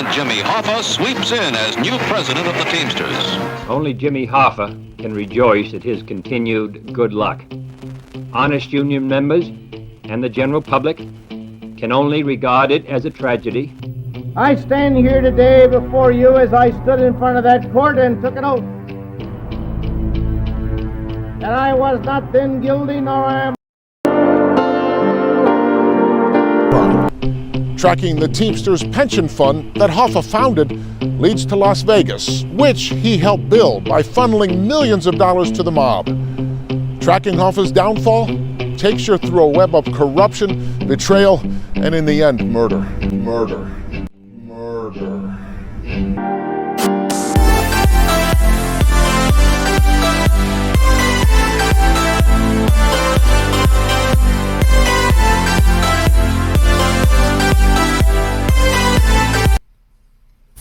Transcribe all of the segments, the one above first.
and Jimmy Hoffa sweeps in as new president of the Teamsters. Only Jimmy Hoffa can rejoice at his continued good luck. Honest union members and the general public can only regard it as a tragedy. I stand here today before you as I stood in front of that court and took an oath that I was not then guilty nor I am. Tracking the Teamsters pension fund that Hoffa founded leads to Las Vegas, which he helped build by funneling millions of dollars to the mob. Tracking Hoffa's downfall takes you through a web of corruption, betrayal, and in the end, murder. Murder. Murder.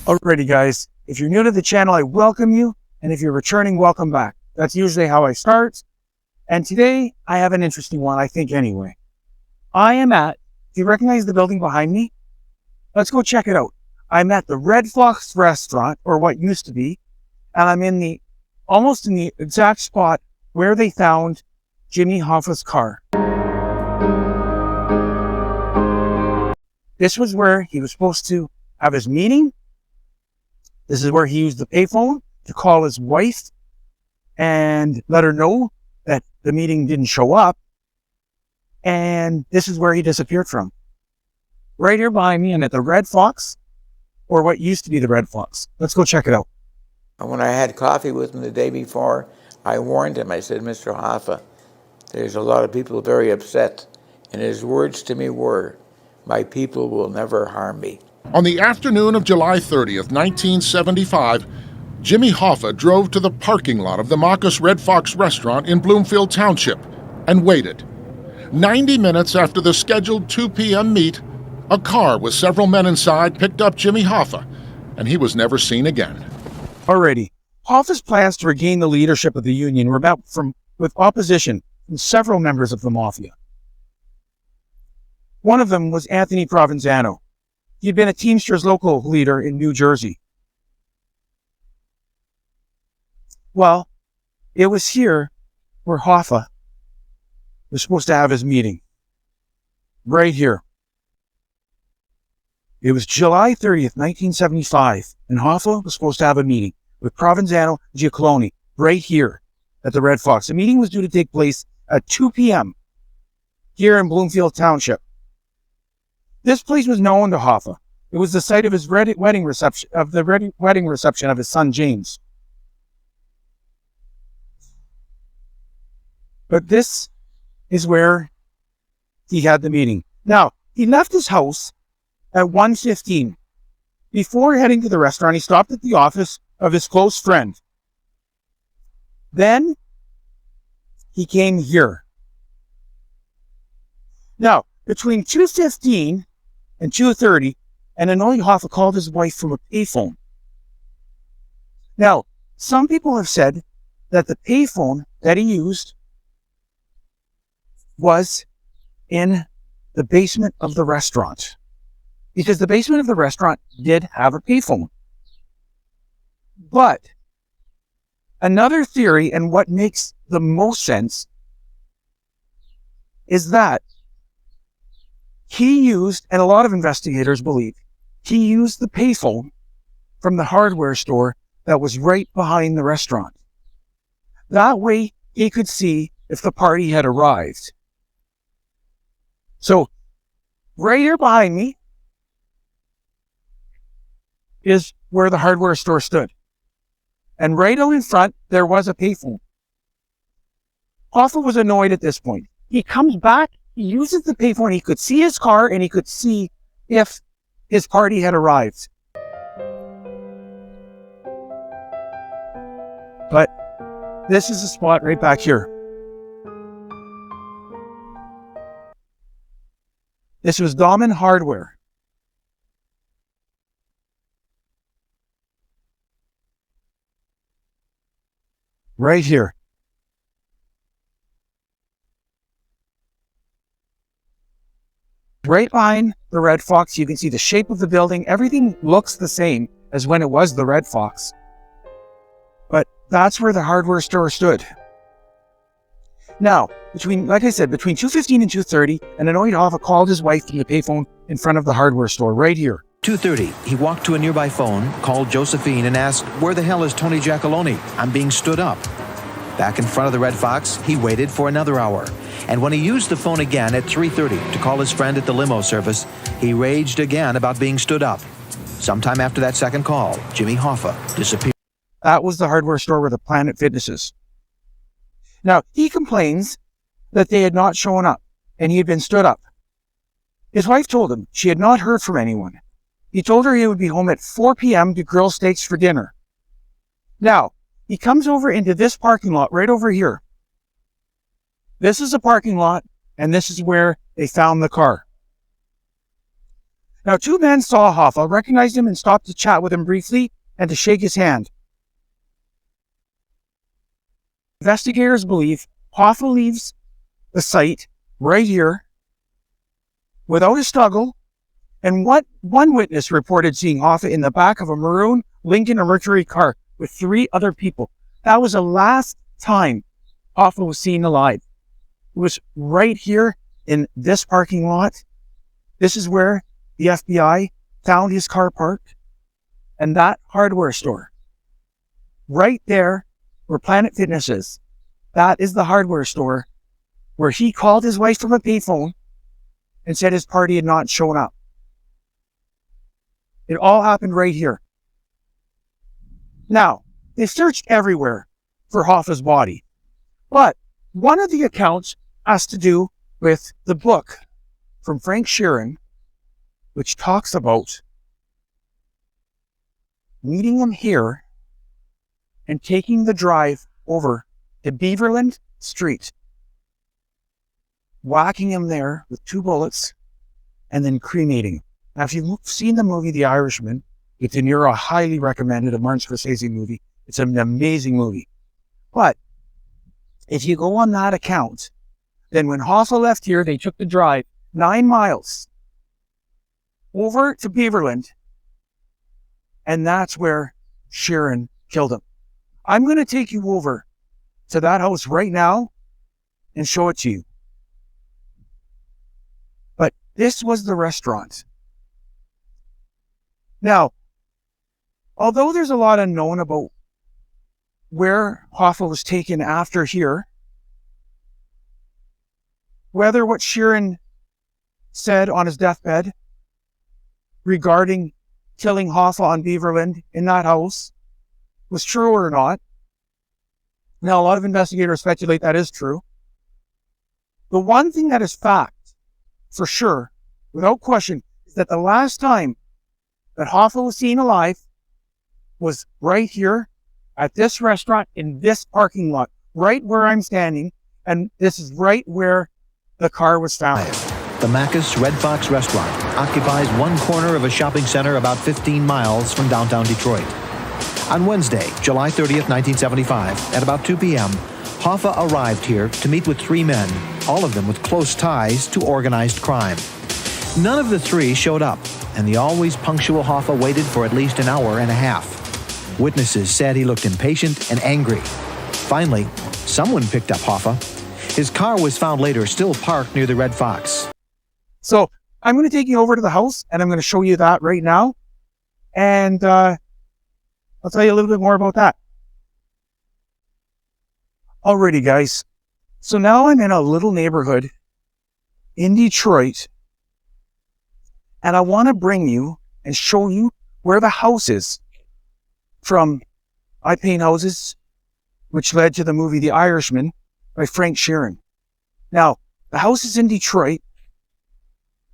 Alrighty guys, if you're new to the channel, I welcome you, and if you're returning, welcome back. That's usually how I start, and today I have an interesting one, I think anyway. I am at, do you recognize the building behind me? Let's go check it out. I'm at the Red Fox restaurant, or what used to be, and I'm in almost in the exact spot where they found Jimmy Hoffa's car. This was where he was supposed to have his meeting. This is where he used the payphone to call his wife and let her know that the meeting didn't show up. And this is where he disappeared from. Right here behind me, I'm at the Red Fox, or what used to be the Red Fox. Let's go check it out. When I had coffee with him the day before, I warned him. I said, Mr. Hoffa, there's a lot of people very upset. And his words to me were, my people will never harm me. On the afternoon of July 30th, 1975, Jimmy Hoffa drove to the parking lot of the Marcus Red Fox restaurant in Bloomfield Township and waited. 90 minutes after the scheduled 2 p.m. meet, a car with several men inside picked up Jimmy Hoffa, and he was never seen again. Alrighty, Hoffa's plans to regain the leadership of the union were met with opposition from several members of the mafia. One of them was Anthony Provenzano. He had been a Teamsters local leader in New Jersey. Well, it was here where Hoffa was supposed to have his meeting. Right here. It was July 30th, 1975, and Hoffa was supposed to have a meeting with Provenzano and Giacalone right here at the Red Fox. The meeting was due to take place at 2 p.m. here in Bloomfield Township. This place was known to Hoffa. It was the site of his wedding reception of his son James. But this is where he had the meeting. Now, he left his house at 1:15. Before heading to the restaurant, he stopped at the office of his close friend. Then he came here. Now, between 2:15 and 2:30, an annoyed Hoffa called his wife from a payphone. Now, some people have said that the payphone that he used was in the basement of the restaurant, because the basement of the restaurant did have a payphone. But another theory, and what makes the most sense, is that he used, and a lot of investigators believe, he used the payphone from the hardware store that was right behind the restaurant. That way he could see if the party had arrived. So, right here behind me is where the hardware store stood. And right out in front, there was a payphone. Hoffa was annoyed at this point. He comes back, he uses the payphone, he could see his car, and he could see if his party had arrived. But this is the spot right back here. This was Dahlman Hardware. Right here. Right behind the Red Fox, you can see the shape of the building. Everything looks the same as when it was the Red Fox. But that's where the hardware store stood. Now, like I said, between 2:15 and 2:30, an annoyed Hoffa called his wife from the payphone in front of the hardware store right here. 2:30, he walked to a nearby phone, called Josephine, and asked, "Where the hell is Tony Giacalone? I'm being stood up." Back in front of the Red Fox, he waited for another hour. And when he used the phone again at 3:30 to call his friend at the limo service, he raged again about being stood up. Sometime after that second call, Jimmy Hoffa disappeared. That was the hardware store where the Planet Fitness is. Now, he complains that they had not shown up, and he had been stood up. His wife told him she had not heard from anyone. He told her he would be home at 4 p.m. to grill steaks for dinner. Now, he comes over into this parking lot right over here. This is a parking lot, and this is where they found the car. Now, two men saw Hoffa, recognized him, and stopped to chat with him briefly and to shake his hand. Investigators believe Hoffa leaves the site right here without a struggle, and what one witness reported seeing Hoffa in the back of a maroon Lincoln or Mercury car with 3 other people. That was the last time Hoffa was seen alive. It was right here in this parking lot. This is where the FBI found his car parked, and that hardware store. Right there where Planet Fitness is. That is the hardware store where he called his wife from a payphone and said his party had not shown up. It all happened right here. Now, they searched everywhere for Hoffa's body, but one of the accounts has to do with the book from Frank Sheeran, which talks about meeting him here and taking the drive over to Beaverland Street, whacking him there with 2 bullets, and then cremating him. Now, if you've seen the movie The Irishman with De Niro, I highly recommend it, a Martin Scorsese movie. It's an amazing movie. But if you go on that account, then when Hoffa left here, they took the drive 9 miles over to Beaverland, and that's where Sheeran killed him. I'm going to take you over to that house right now and show it to you. But this was the restaurant. Now, although there's a lot unknown about where Hoffa was taken after here, whether what Sheeran said on his deathbed regarding killing Hoffa on Beaverland in that house was true or not. Now, a lot of investigators speculate that is true. The one thing that is fact, for sure, without question, is that the last time that Hoffa was seen alive was right here at this restaurant in this parking lot, right where I'm standing, and this is right where the car was found. The Macus Red Fox restaurant occupies one corner of a shopping center about 15 miles from downtown Detroit. On Wednesday, July 30th, 1975, at about 2 p.m., Hoffa arrived here to meet with 3 men, all of them with close ties to organized crime. None of the 3 showed up, and the always punctual Hoffa waited for at least an hour and a half. Witnesses said he looked impatient and angry. Finally, someone picked up Hoffa. His car was found later still parked near the Red Fox. So I'm going to take you over to the house, and I'm going to show you that right now. And I'll tell you a little bit more about that. Alrighty, guys. So now I'm in a little neighborhood in Detroit, and I want to bring you and show you where the house is from I Paint Houses, which led to the movie The Irishman by Frank Sheeran. Now, the house is in Detroit,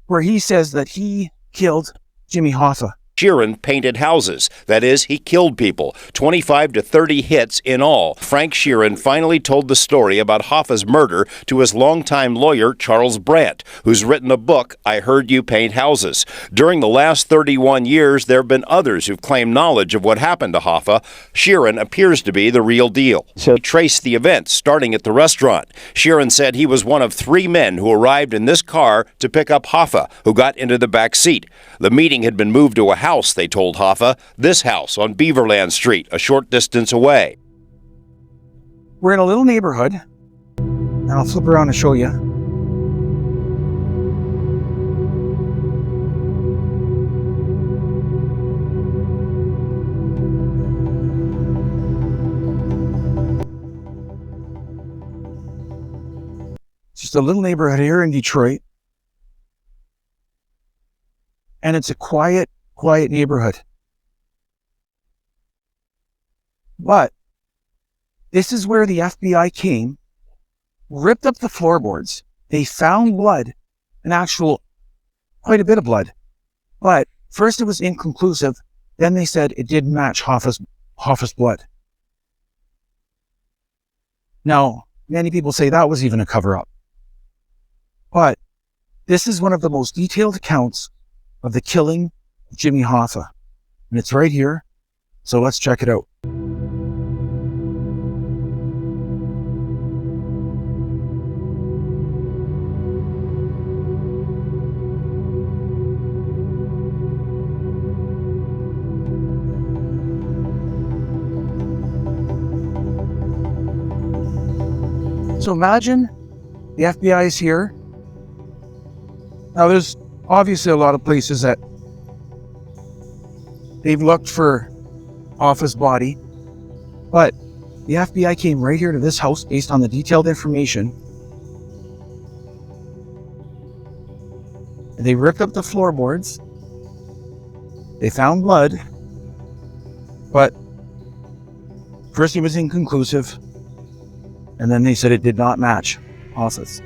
where he says that he killed Jimmy Hoffa. Sheeran painted houses. That is, he killed people. 25 to 30 hits in all. Frank Sheeran finally told the story about Hoffa's murder to his longtime lawyer, Charles Brandt, who's written a book, I Heard You Paint Houses. During the last 31 years, there have been others who've claimed knowledge of what happened to Hoffa. Sheeran appears to be the real deal. So he traced the events, starting at the restaurant. Sheeran said he was one of 3 men who arrived in this car to pick up Hoffa, who got into the back seat. The meeting had been moved to a house, they told Hoffa, this house on Beaverland Street, a short distance away. We're in a little neighborhood, and I'll flip around and show you. Just a little neighborhood here in Detroit. And it's a quiet neighborhood. But this is where the FBI came, ripped up the floorboards. They found blood, quite a bit of blood. But first it was inconclusive. Then they said it didn't match Hoffa's blood. Now, many people say that was even a cover-up. But this is one of the most detailed accounts of the killing of Jimmy Hoffa. And it's right here. So let's check it out. So imagine the FBI is here. Now there's obviously a lot of places that they've looked for Hoffa's body, but the FBI came right here to this house based on the detailed information. They ripped up the floorboards. They found blood, but first it was inconclusive. And then they said it did not match Hoffa's.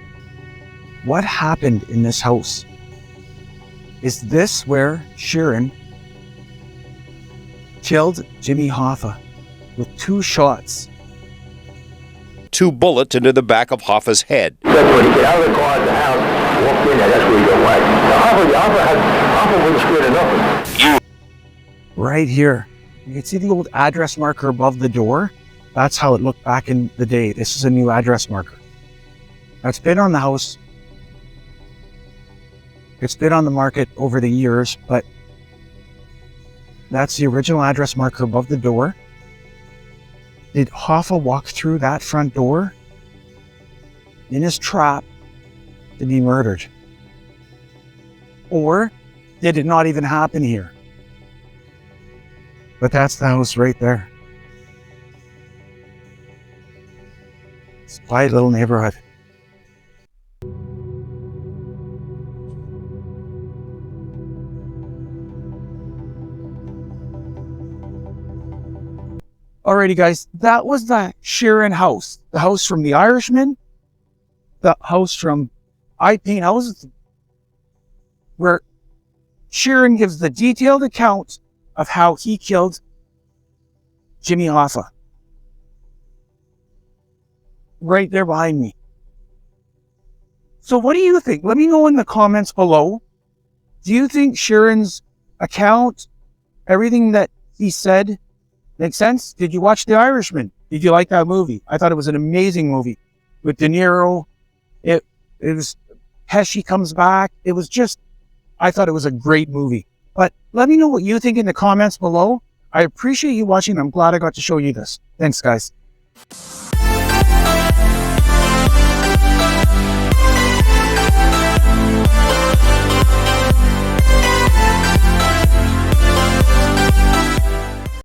What happened in this house? Is this where Sheeran killed Jimmy Hoffa with 2 shots? 2 bullets into the back of Hoffa's head. That's when he got out of the car in the house, walked in there, that's where he got whacked. Hoffa wasn't scared of nothing. Right here. You can see the old address marker above the door. That's how it looked back in the day. This is a new address marker. Now, it's been on the house. It's been on the market over the years, but that's the original address marker above the door. Did Hoffa walk through that front door in his trap to be murdered? Or did it not even happen here? But that's the house right there. It's a quiet little neighborhood. Alrighty guys, that was the Sheeran house. The house from The Irishman. The house from I Paint Houses. Where Sheeran gives the detailed account of how he killed Jimmy Hoffa. Right there behind me. So what do you think? Let me know in the comments below. Do you think Sheeran's account, everything that he said, makes sense? Did you watch The Irishman? Did you like that movie? I thought it was an amazing movie. With Deniro, it was, Pesci comes back. It was just, I thought it was a great movie. But let me know what you think in the comments below. I appreciate you watching. I'm glad I got to show you this. Thanks, guys.